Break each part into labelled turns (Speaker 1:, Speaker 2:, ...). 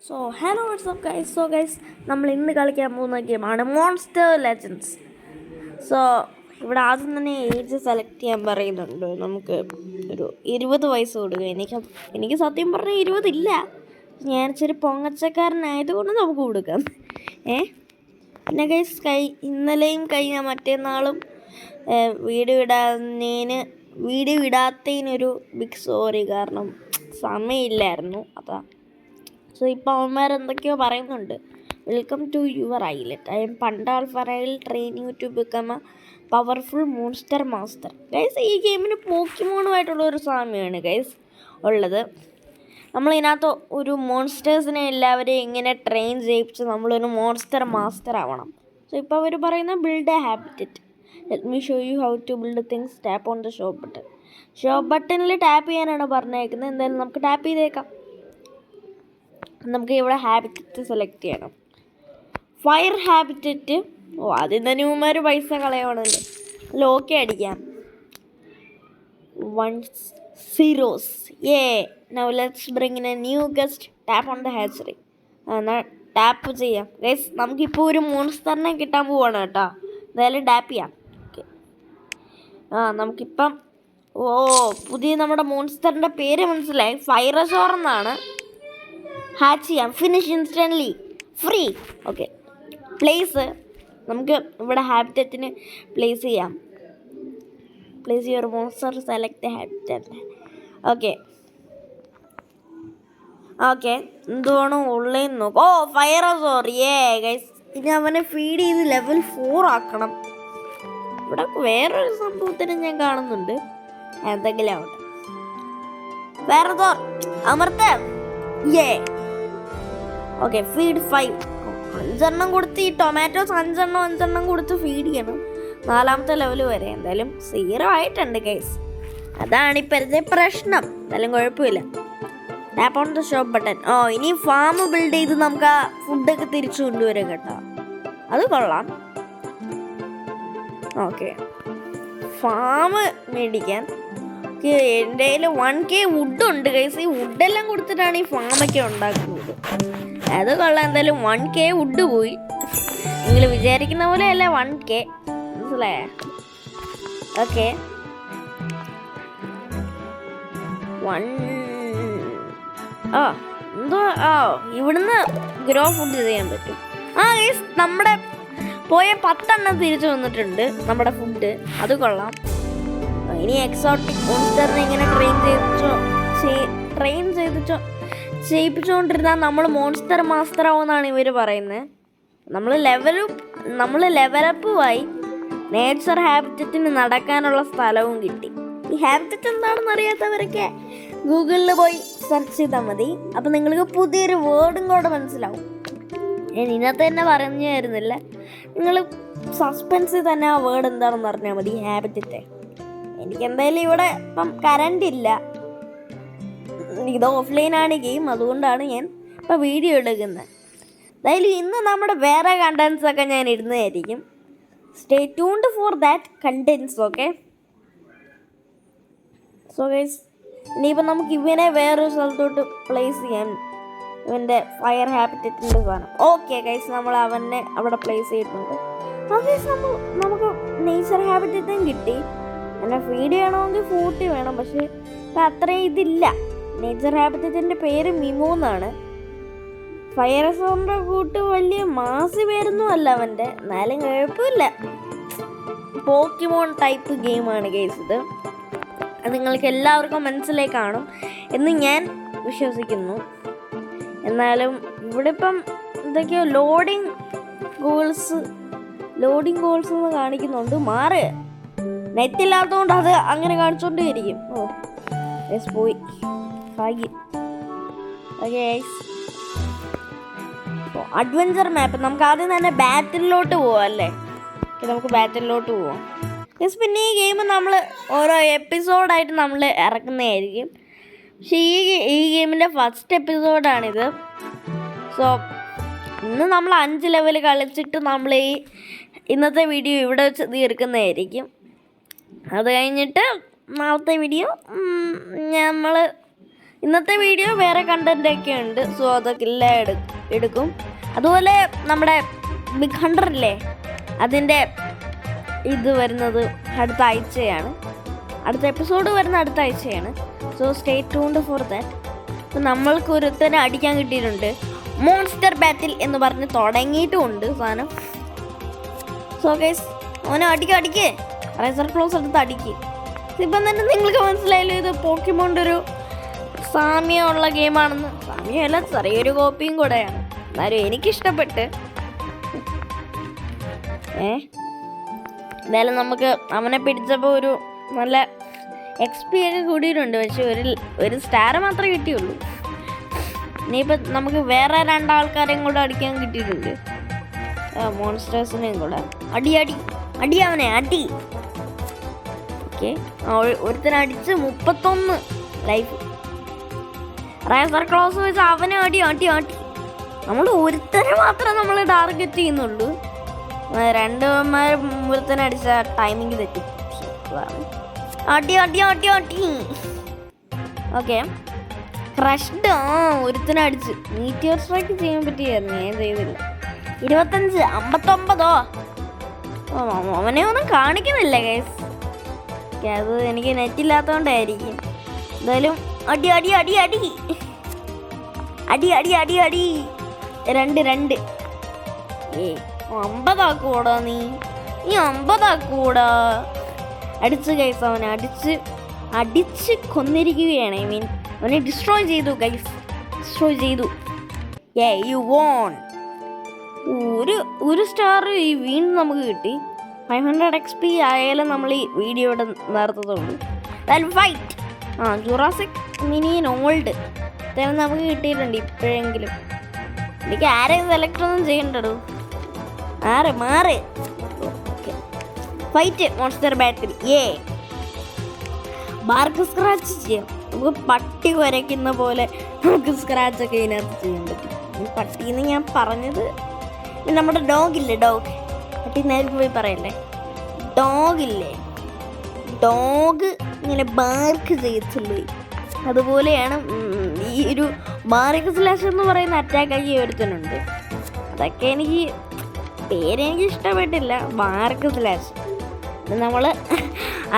Speaker 1: Hello WhatsApp guys. Guys, നമ്മൾ ഇന്ന് കളിക്കാൻ പോകുന്ന ഗെയിമാണ് മോൺസ്റ്റർ ലെജൻഡ്സ്. സോ ഇവിടെ ആദ്യം തന്നെ ഏജ് സെലക്ട് ചെയ്യാൻ പറയുന്നുണ്ട്. നമുക്ക് ഒരു 20 വയസ്സ് കൊടുക്കുക. എനിക്ക് സത്യം പറഞ്ഞാൽ 20 ഇല്ല. ഞാൻ ഇച്ചിരി പൊങ്ങച്ചക്കാരനായതുകൊണ്ട് നമുക്ക് കൊടുക്കാം. പിന്നെ ഗൈസ്, ഇന്നലെയും കഴിഞ്ഞ മറ്റന്നാളും വീഡിയോ ഇടാത്തതിനൊരു ബിഗ് സോറി. കാരണം സമയമില്ലായിരുന്നു. അതാ. സോ ഇപ്പോൾ അവന്മാരെന്തൊക്കെയോ പറയുന്നുണ്ട്. Welcome to your island. I am പണ്ടാൾ ഫറൈൽ training to become a powerful monster master. Guys, ഈ ഗെയിമിന് പോക്കിമോണുമായിട്ടുള്ളൊരു സാമ്യമാണ് ഗൈസ് ഉള്ളത്. നമ്മളിതിനകത്ത് ഒരു മോൺസ്റ്റേഴ്സിനെ എല്ലാവരെയും ഇങ്ങനെ ട്രെയിൻ ചെയ്യിപ്പിച്ച് നമ്മളൊരു മോൺസ്റ്റർ മാസ്റ്റർ ആവണം. സോ ഇപ്പോൾ അവർ പറയുന്ന build a habitat. Let me show you how to build things. Tap on the shop button. Shop ബട്ടണിൽ ടാപ്പ് ചെയ്യാനാണ് പറഞ്ഞേക്കുന്നത്. എന്തായാലും നമുക്ക് ടാപ്പ് ചെയ്തേക്കാം. നമുക്ക് ഇവിടെ ഹാബിറ്ററ്റ് സെലക്ട് ചെയ്യണം. Fire habitat. ആദ്യം തന്നെ ഇവന്മാർ പൈസ കളയണമല്ലോ. ഓക്കെ അടിക്കാം. 1 zeros. Now let's bring in a new guest. Tap on the hatchery. എന്നാൽ ടാപ്പ് ചെയ്യാം. ഗൈസ്, നമുക്കിപ്പോൾ ഒരു മോൺസ്റ്ററിനെ കിട്ടാൻ പോവാണ് കേട്ടോ. എന്തായാലും ടാപ്പ് ചെയ്യാം. ഓക്കെ. നമുക്കിപ്പം പുതിയ നമ്മുടെ മോൺസ്റ്ററിൻ്റെ പേര് മനസ്സിലായി. ഫൈറസോർ എന്നാണ്. ഹാച്ച് ചെയ്യാം. Finish instantly. Free. Okay. Place നമുക്ക് ഇവിടെ ഹാബിറ്ററ്റിന് പ്ലേസ് ചെയ്യാം. Place your monster. Select habitat. Okay. എന്തുവാണോ ഉള്ളതെന്ന് നോക്കാം. ഫയറസോർ. ഗൈസ്, ഇനി അവനെ ഫീഡ് ചെയ്ത് ലെവൽ 4 ആക്കണം. ഇവിടെ വേറൊരു സംഭവത്തിന് ഞാൻ കാണുന്നുണ്ട്. എന്തെങ്കിലും ആവട്ടെ. ഫയറസോർ അമർത്ത. ഓക്കെ. ഫീഡ് 5. 5 കൊടുത്ത് ഈ ടൊമാറ്റോസ് 5 കൊടുത്ത് ഫീഡ് ചെയ്യണം. 4ാമത്തെ ലെവൽ വരെ. എന്തായാലും 0 ആയിട്ടുണ്ട് ഗൈസ്. അതാണ് ഇപ്പോഴത്തെ പ്രശ്നം. എന്തായാലും കുഴപ്പമില്ല. Tap on the shop button. ഇനി ഫാം ബിൽഡ് ചെയ്ത് നമുക്ക് ആ ഫുഡൊക്കെ തിരിച്ചു കൊണ്ടുവരാം കേട്ടോ. അത് കൊള്ളാം. ഓക്കെ. ഫാം മേടിക്കാൻ എൻ്റെ കയ്യിൽ 1K വുഡുണ്ട് ഗൈസ്. ഈ വുഡെല്ലാം കൊടുത്തിട്ടാണ് ഈ ഫാമൊക്കെ ഉണ്ടാക്കുന്നത്. അത് കൊള്ളാം. എന്തായാലും 1K വുഡ് പോയി. നിങ്ങൾ വിചാരിക്കുന്ന പോലെ അല്ല 1K. മനസ്സിലായോ? ഓക്കെ. ഇവിടുന്ന് ഗ്രോ ഫുഡ് ചെയ്യാൻ പറ്റും. ഗൈസ്, നമ്മുടെ പോയ 10 തിരിച്ചു വന്നിട്ടുണ്ട് നമ്മുടെ ഫുഡ്. അത് കൊള്ളാം. ഇനി എക്സോട്ടിക് മോൺസ്റ്ററിനെ ഇങ്ങനെ ട്രെയിൻ ചെയ്യിപ്പിച്ചുകൊണ്ടിരുന്നാൽ നമ്മൾ മോൺസ്റ്റർ മാസ്റ്റർ ആവുമെന്നാണ് ഇവർ പറയുന്നത്. നമ്മൾ ലെവലപ്പുമായി നേച്ചർ ഹാബിറ്ററ്റിന് നടക്കാനുള്ള സ്ഥലവും കിട്ടി. ഈ ഹാബിറ്ററ്റ് എന്താണെന്ന് അറിയാത്തവരൊക്കെ ഗൂഗിളിൽ പോയി സെർച്ച് ചെയ്താൽ മതി. അപ്പം നിങ്ങൾക്ക് പുതിയൊരു വേർഡും കൂടെ മനസ്സിലാവും. ഞാൻ ഇതിനകത്ത് തന്നെ പറഞ്ഞു തരുന്നില്ല. നിങ്ങൾ സസ്പെൻസിൽ തന്നെ ആ വേർഡ് എന്താണെന്ന് അറിഞ്ഞാൽ മതി. ഹാബിറ്ററ്റ്. എനിക്ക് എന്തായാലും ഇവിടെ ഇപ്പം കറണ്ട് ഇല്ല. ഇത് ഓഫ്ലൈനാണ് ഗെയിം. അതുകൊണ്ടാണ് ഞാൻ ഇപ്പം വീഡിയോ എടുക്കുന്നത്. എന്തായാലും ഇന്ന് നമ്മുടെ വേറെ കണ്ടൻസ് ഒക്കെ ഞാൻ ഇടുന്നതായിരിക്കും. Stay tuned for that contents. Okay. So guys, ഇനിയിപ്പം നമുക്ക് ഇവനെ വേറൊരു സ്ഥലത്തോട്ട് പ്ലേസ് ചെയ്യാം. ഇവൻ്റെ ഫയർ ഹാബിറ്ററ്റിൻ്റെ സാധനം. ഓക്കെ ഗൈസ്, നമ്മൾ അവനെ അവിടെ പ്ലേസ് ചെയ്തിട്ടുണ്ട്. നമുക്ക് നേച്ചർ ഹാബിറ്ററ്റും കിട്ടി. എന്നെ ഫീഡ് ചെയ്യണമെങ്കിൽ 40 വേണം. പക്ഷേ ഇപ്പം അത്രയും ഇതില്ല. നേച്ചർ ഹാബിറ്ററ്റിൻ്റെ പേര് മിമോ എന്നാണ്. ഫയറസോറിൻ്റെ കൂട്ട് വലിയ മാസി പേരൊന്നും അല്ല അവൻ്റെ. എന്നാലും കുഴപ്പമില്ല. പോക്കിമോൺ ടൈപ്പ് ഗെയിമാണ് ഗെയ്സ് ഇത്. അത് നിങ്ങൾക്ക് എല്ലാവർക്കും മനസ്സിലായി കാണും എന്ന് ഞാൻ വിശ്വസിക്കുന്നു. എന്നാലും ഇവിടെ ഇപ്പം എന്തൊക്കെയോ ലോഡിങ് ഗോൾസ് എന്ന് കാണിക്കുന്നുണ്ട്. മാറ്. നെറ്റില്ലാത്തതുകൊണ്ട് അത് അങ്ങനെ കാണിച്ചുകൊണ്ടേയിരിക്കും. പോയി ഭാഗ്യം. അഡ്വഞ്ചർ മാപ്പ്. നമുക്ക് ആദ്യം തന്നെ ബാറ്റിലോട്ട് പോവാം അല്ലേ? നമുക്ക് ബാറ്റിലോട്ട് പോവാം. പിന്നെ ഈ ഗെയിം നമ്മൾ ഓരോ എപ്പിസോഡായിട്ട് നമ്മൾ ഇറക്കുന്നതായിരിക്കും. പക്ഷേ ഈ ഗെയിമിൻ്റെ ഫസ്റ്റ് എപ്പിസോഡാണിത്. സോ ഇന്ന് നമ്മൾ 5 ലെവൽ കളിച്ചിട്ട് നമ്മൾ ഇന്നത്തെ വീഡിയോ ഇവിടെ വെച്ച് തീർക്കുന്നതായിരിക്കും. അത് കഴിഞ്ഞിട്ട് നാളത്തെ വീഡിയോ നമ്മൾ ഇന്നത്തെ വീഡിയോ വേറെ കണ്ടൻറ്റൊക്കെ ഉണ്ട്. സോ അതൊക്കെ എല്ലാം എടുക്കും. അതുപോലെ നമ്മുടെ ബിഗ് ഹണ്ടർ ഇല്ലേ, അതിൻ്റെ ഇത് വരുന്നത് അടുത്ത ആഴ്ചയാണ്. അടുത്ത എപ്പിസോഡ് വരുന്ന അടുത്ത ആഴ്ചയാണ്. So stay tuned for that. അപ്പം നമ്മൾക്ക് ഒരുത്തനെ അടിക്കാൻ കിട്ടിയിട്ടുണ്ട്. മോൺസ്റ്റർ ബാറ്റിൽ എന്ന് പറഞ്ഞ് തുടങ്ങിയിട്ടുമുണ്ട് സാധനം. സോ ഗൈസ്, അവനെ അടിക്ക് റൈസർ ക്ലോസ് എടുത്ത് അടിക്ക്. ഇപ്പം തന്നെ നിങ്ങൾക്ക് മനസ്സിലായല്ലോ ഇത് പോക്കിമോൻ്റെ ഒരു സാമ്യമുള്ള ഗെയിമാണെന്ന്. സാമ്യമല്ല, ചെറിയൊരു കോപ്പിയും കൂടെയാണ്. എന്നാലും എനിക്കിഷ്ടപ്പെട്ട്. എന്തായാലും നമുക്ക് അവനെ പിടിച്ചപ്പോൾ ഒരു നല്ല XP ഒക്കെ കൂടിയിട്ടുണ്ട്. പക്ഷെ ഒരു സ്റ്റാർ മാത്രമേ കിട്ടിയുള്ളൂ. ഇനിയിപ്പോൾ നമുക്ക് വേറെ 2 ആൾക്കാരെയും കൂടെ അടിക്കാൻ കിട്ടിയിട്ടുണ്ട്. മോൺസ്റ്റേഴ്സിനെയും കൂടെ അടി അവനെ അടി. ഓക്കെ, ഒരുത്തനെ അടിച്ച് 31 ലൈഫ്. റൈസർ ക്ലോസ് വെച്ച് അവനെ അടി. നമ്മൾ ഒരുത്തനെ മാത്രമേ നമ്മൾ ടാർഗറ്റ് ചെയ്യുന്നുള്ളൂ. 2 ഒരുത്തനെ അടിച്ച ടൈമിങ് തെറ്റി. അടി. Okay, crushed. ഒരുത്തനെ അടിച്ച് മീറ്റിയർ സ്ട്രൈക്ക് ചെയ്യാൻ പറ്റിയായിരുന്നു. ഞാൻ ചെയ്തില്ല. 25 59. അവനെ ഒന്നും കാണിക്കുന്നില്ല ഗൈസ്. അത് എനിക്ക് നെറ്റില്ലാത്തതുകൊണ്ടായിരിക്കും. എന്തായാലും അടി. 2 50 ആക്കൂടാ നീ 50 ആക്കൂടാ. അടിച്ച് ഗൈസ്, അവനെ അടിച്ച് കൊന്നിരിക്കുകയാണ്. ഐ മീൻ അവനെ ഡിസ്ട്രോയ് ചെയ്തു ഗൈസ്. You won. ഒരു സ്റ്റാർ വീണ്ടും നമുക്ക് കിട്ടി. 500 XP ആയാലും നമ്മൾ ഈ വീഡിയോ ഇവിടെ നിർത്തത്തുള്ളൂ. ഫൈറ്റ്. ജുറാസിക് മിനിയൻ ഓൾഡ് നമുക്ക് കിട്ടിയിട്ടുണ്ട് ഇപ്പോഴെങ്കിലും. എനിക്ക് ആരെയും സെലക്ട് ഒന്നും ചെയ്യണ്ടോ. മാറ്. ഫൈറ്റ് മോൺസ്റ്റർ ബാറ്റിൽ. ബാർക്ക് സ്ക്രാച്ച് ചെയ്യാം. നമുക്ക് പട്ടി കുരയ്ക്കുന്ന പോലെ നമുക്ക് സ്ക്രാച്ചൊക്കെ ഇതിനകത്ത് ചെയ്യാൻ പറ്റും. ഈ പട്ടിന്ന് ഞാൻ പറഞ്ഞത് നമ്മുടെ ഡോഗ് പട്ടി നേരിട്ട് പോയി പറയല്ലേ. ഡോഗ് ഇങ്ങനെ ബാർക്ക് ചെയ്യത്തുള്ളൂ. അതുപോലെയാണ് ഈ ഒരു ബാർക്ക് സ്ലാഷ് എന്ന് പറയുന്ന അറ്റാക്കാക്കി ഒരുത്തനുണ്ട്. അതൊക്കെ പേരെനിക്ക് ഇഷ്ടപ്പെട്ടില്ല. ബാർക്ക് സ്ലാഷ് നമ്മൾ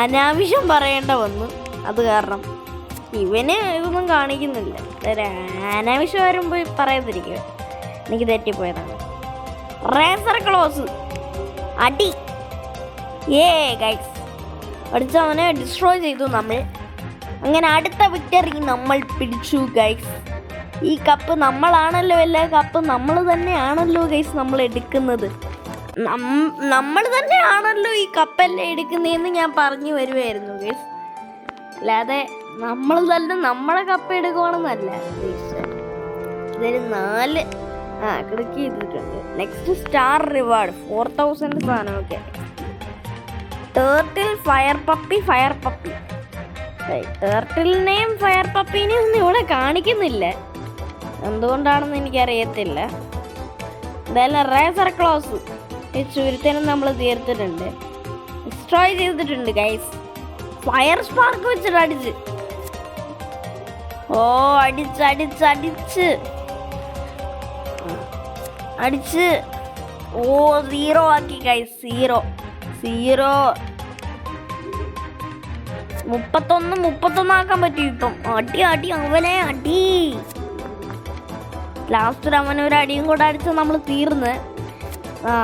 Speaker 1: അനാവശ്യം പറയേണ്ട വന്നു. അത് കാരണം ഇതൊന്നും കാണിക്കുന്നില്ല. അനാവശ്യം വരുമ്പോൾ പറയാതിരിക്കുക. എനിക്ക് തെറ്റിപ്പോയതാണ്. റേസർ ക്ലോസ് അടി. ഗൈസ്, അടിച്ച് അവനെ ഡിസ്ട്രോയ് ചെയ്തു നമ്മൾ. അങ്ങനെ അടുത്ത വിക്ടറി നമ്മൾ പിടിച്ചു ഗൈസ്. ഈ കപ്പ് നമ്മളാണല്ലോ, എല്ലാ കപ്പ് നമ്മൾ തന്നെയാണല്ലോ ഗൈസ് നമ്മൾ എടുക്കുന്നത്. നമ്മൾ തന്നെയാണല്ലോ ഈ കപ്പെല്ലാം എടുക്കുന്നതെന്ന് ഞാൻ പറഞ്ഞു വരുമായിരുന്നു ഗൈസ്. അല്ലാതെ നമ്മൾ തന്നെ നമ്മളെ കപ്പ് എടുക്കുവാണെന്നല്ല. ഇതിൽ 4 ക്ലിക്ക് ചെയ്തിട്ടുണ്ട്. നെക്സ്റ്റ് സ്റ്റാർ റിവാർഡ് 4000 സാധനമൊക്കെ. Turtle fire puppy. ടേർട്ടിലിനെയും ഫയർ പപ്പീനെയും ഒന്നും ഇവിടെ കാണിക്കുന്നില്ല. എന്തുകൊണ്ടാണെന്ന് എനിക്കറിയത്തില്ല. എന്തായാലും റേസർ ക്ലോസ് ചുരുത്തനും നമ്മൾ തീർത്തിട്ടുണ്ട്. ഡിസ്ട്രോയ് ചെയ്തിട്ടുണ്ട് ഗൈസ്. ഫയർ സ്പാർക്ക് വെച്ചിട്ട് അടിച്ച് 0 ആക്കി ഗൈസ്. 0 31 ആക്കാൻ പറ്റും ഇപ്പം. അടി അവനെ അടി. ലാസ്റ്റ് അവനൊരു അടിയും കൂടെ അടിച്ച് നമ്മൾ തീർന്ന്.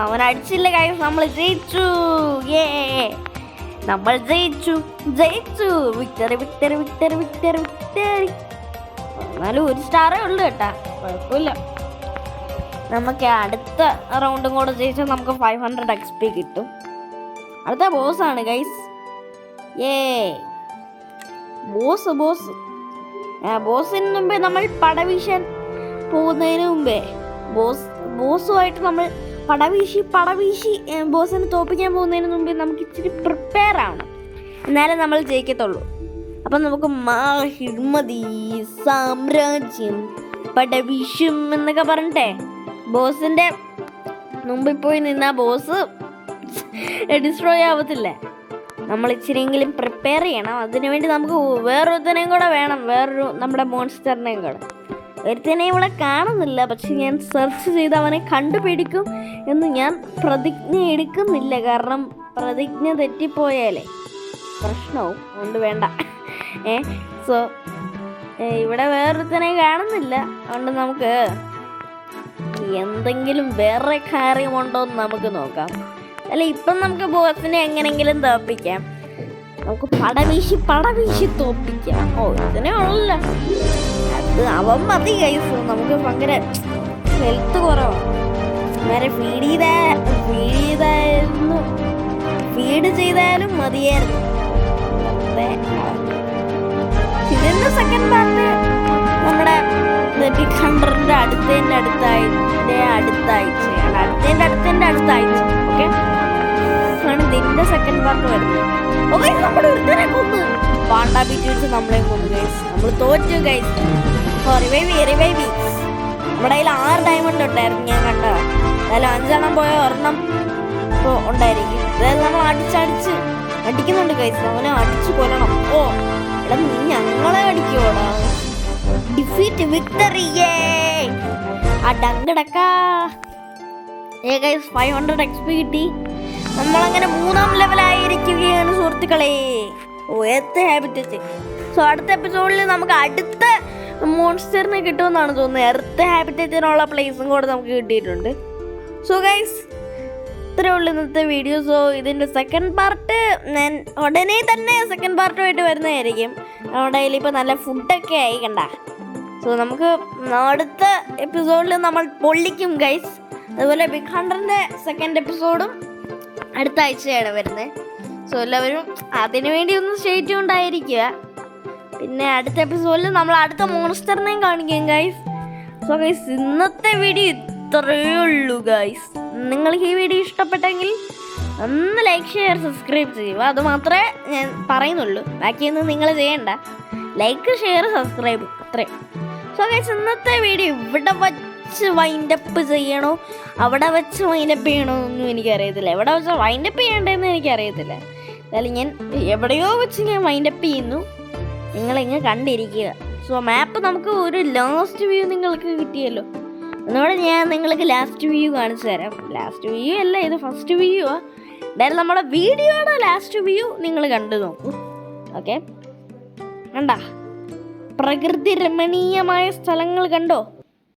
Speaker 1: അവൻ അടിച്ചില്ല ഗൈസ്. നമ്മൾ ജയിച്ചു. നമ്മൾ ജയിച്ചു. വിക്ടറി. എന്നാലും 1 സ്റ്റാറേ ഉള്ളു കേട്ടാ. കുഴപ്പമില്ല. നമുക്ക് അടുത്ത റൗണ്ടും കൂടെ ജയിച്ചാൽ നമുക്ക് 500 XP കിട്ടും. അടുത്ത ബോസാണ് ഗൈസ്. ബോസിന് മുമ്പേ നമ്മൾ പടവീശാൻ പോകുന്നതിന് മുമ്പേ ബോസുമായിട്ട് നമ്മൾ പടവീശി ബോസിനെ തോപ്പിക്കാൻ പോകുന്നതിന് മുമ്പേ നമുക്ക് ഇച്ചിരി പ്രിപ്പയർ ആവണം. എന്നാലേ നമ്മൾ ജയിക്കത്തുള്ളൂ. അപ്പം നമുക്ക് മഹിമതി സാമ്രാജ്യം പടവീശും എന്നൊക്കെ പറഞ്ഞിട്ടേ ബോസിൻ്റെ മുമ്പിൽ പോയി നിന്നാ ബോസ് ഡിസ്ട്രോയ് ആവത്തില്ല. നമ്മൾ ഇച്ചിരിയെങ്കിലും പ്രിപ്പയർ ചെയ്യണം. അതിനുവേണ്ടി നമുക്ക് വേറൊരുത്തനെയും കൂടെ വേണം, വേറൊരു നമ്മുടെ മോൺസ്റ്ററിനെയും കൂടെ. ഒരുത്തനെ ഇവിടെ കാണുന്നില്ല, പക്ഷെ ഞാൻ സെർച്ച് ചെയ്ത് അവനെ കണ്ടുപിടിക്കും എന്ന് ഞാൻ പ്രതിജ്ഞ എടുക്കുന്നില്ല. കാരണം പ്രതിജ്ഞ തെറ്റിപ്പോയാലേ പ്രശ്നവും, അതുകൊണ്ട് വേണ്ട. സോ ഇവിടെ വേറൊരുത്തനെ കാണുന്നില്ല, അതുകൊണ്ട് നമുക്ക് എന്തെങ്കിലും വേറെ കാര്യമുണ്ടോ എന്ന് നമുക്ക് നോക്കാം. അല്ല, ഇപ്പം നമുക്ക് ബോസിനെ എങ്ങനെങ്കിലും തോപ്പിക്കാം. നമുക്ക് പടവീശി തോപ്പിക്കാം. ഇതിനെ ഉള്ളല്ലോ, അത് അവൻ മതി കൈസ്. നമുക്ക് ഭയങ്കര ഹെൽത്ത് കുറവാണ്. നേരെ ഫീഡ് ചെയ്താലും മതിയായിരുന്നു. ഇതിന്റെ സെക്കൻഡ് പാർട്ട് നമ്മുടെ ബിഗ് ഹണ്ടറിന്റെ അടുത്ത ആഴ്ച ഓക്കെ ആണ് ഇതിന്റെ സെക്കൻഡ് പാർട്ട് വരുന്നത്. ഓക്കെ, നമ്മുടെ ഒരുത്തനെ കൊന്നു, പാണ്ടാ ബീച്ച് വെച്ച് നമ്മളെയും കൊന്നു ഗൈസ്. നമ്മൾ തോറ്റു ഗൈസ്. റിവൈവ്. നമ്മുടെ കയ്യിൽ 6 ഡയമണ്ട് ഉണ്ടായിരുന്നു, ഞാൻ കണ്ടതാ. അതായത് 5 എണ്ണം പോയ ഒരെണ്ണം ഇപ്പോൾ ഉണ്ടായിരിക്കും. അതായത് നമ്മൾ അടിക്കുന്നുണ്ട് ഗൈസ്. അവനെ അടിച്ചു കൊല്ലണം. എടാ നീ ഞങ്ങളെ അടിക്കോടാ. Defeat victory. ഡങ്കടക്കാ. 500 XP കിട്ടി. നമ്മളങ്ങനെ 3ാം ലെവലായിരിക്കുകയാണ് സുഹൃത്തുക്കളെ. ഹാബിറ്ററ്റ്. സോ അടുത്ത എപ്പിസോഡിൽ നമുക്ക് അടുത്ത മോൺസ്റ്ററിനെ കിട്ടുമെന്നാണ് തോന്നുന്നത്. എർത്ത് ഹാബിറ്ററ്റിനുള്ള പ്ലേസും കൂടെ നമുക്ക് കിട്ടിയിട്ടുണ്ട്. സോ ഗൈസ്, ഇത്രയേ ഉള്ളൂ ഇന്നത്തെ വീഡിയോ. സോ ഇതിൻ്റെ സെക്കൻഡ് പാർട്ട് ഞാൻ ഉടനെ തന്നെ സെക്കൻഡ് പാർട്ടുമായിട്ട് വരുന്നതായിരിക്കും. നമ്മുടെ കയ്യിൽ ഇപ്പോൾ നല്ല ഫുഡൊക്കെ ആയി കണ്ട. സോ നമുക്ക് അടുത്ത എപ്പിസോഡിൽ നമ്മൾ പൊള്ളിക്കും ഗൈസ്. അതുപോലെ ബിഗ് ഹണ്ടറിൻ്റെ സെക്കൻഡ് എപ്പിസോഡും അടുത്ത ആഴ്ചയാണ് വരുന്നത്. സോ എല്ലാവരും അതിനു വേണ്ടി ഒന്ന് സ്റ്റേ ട്യൂൺഡ് ആയിരിക്കുക. പിന്നെ അടുത്ത എപ്പിസോഡിൽ നമ്മൾ അടുത്ത മോൺസ്റ്ററിനെയും കാണിക്കും ഗൈസ്. സോ ഗൈസ്, ഇന്നത്തെ വീഡിയോ ഇത്രയേ ഉള്ളൂ ഗൈസ്. നിങ്ങൾക്ക് ഈ വീഡിയോ ഇഷ്ടപ്പെട്ടെങ്കിൽ ഒന്ന് ലൈക്ക്, ഷെയർ, സബ്സ്ക്രൈബ് ചെയ്യുക. അത് മാത്രമേ ഞാൻ പറയുന്നുള്ളൂ, ബാക്കിയൊന്നും നിങ്ങൾ ചെയ്യണ്ട. ലൈക്ക്, ഷെയർ, സബ്സ്ക്രൈബ്, അത്രയും. സോ ഗൈസ്, ഇന്നത്തെ വീഡിയോ ഇവിടെ വച്ച് വൈൻഡപ്പ് ചെയ്യണോ അവിടെ വെച്ച് വൈൻഡപ്പ് ചെയ്യണോ ഒന്നും എനിക്കറിയത്തില്ല. എവിടെ വെച്ച് വൈൻഡപ്പ് ചെയ്യേണ്ടതെന്ന് എനിക്കറിയത്തില്ല. എന്തായാലും ഞാൻ എവിടെയോ വെച്ച് ഞാൻ വൈൻഡപ്പ് ചെയ്യുന്നു, നിങ്ങളിങ്ങ് കണ്ടിരിക്കുക. സോ മാപ്പ് നമുക്ക് ഒരു ലാസ്റ്റ് വ്യൂ നിങ്ങൾക്ക് കിട്ടിയല്ലോ. ഒന്നുകൂടെ ഞാൻ നിങ്ങൾക്ക് ലാസ്റ്റ് വ്യൂ കാണിച്ചു തരാം. ലാസ്റ്റ് വ്യൂ അല്ല, ഇത് ഫസ്റ്റ് വ്യൂ ആ. എന്തായാലും നമ്മുടെ വീഡിയോയുടെ ലാസ്റ്റ് വ്യൂ നിങ്ങൾ കണ്ടു നോക്കൂ. ഓക്കെ, കണ്ട പ്രകൃതി രമണീയമായ സ്ഥലങ്ങൾ കണ്ടോ?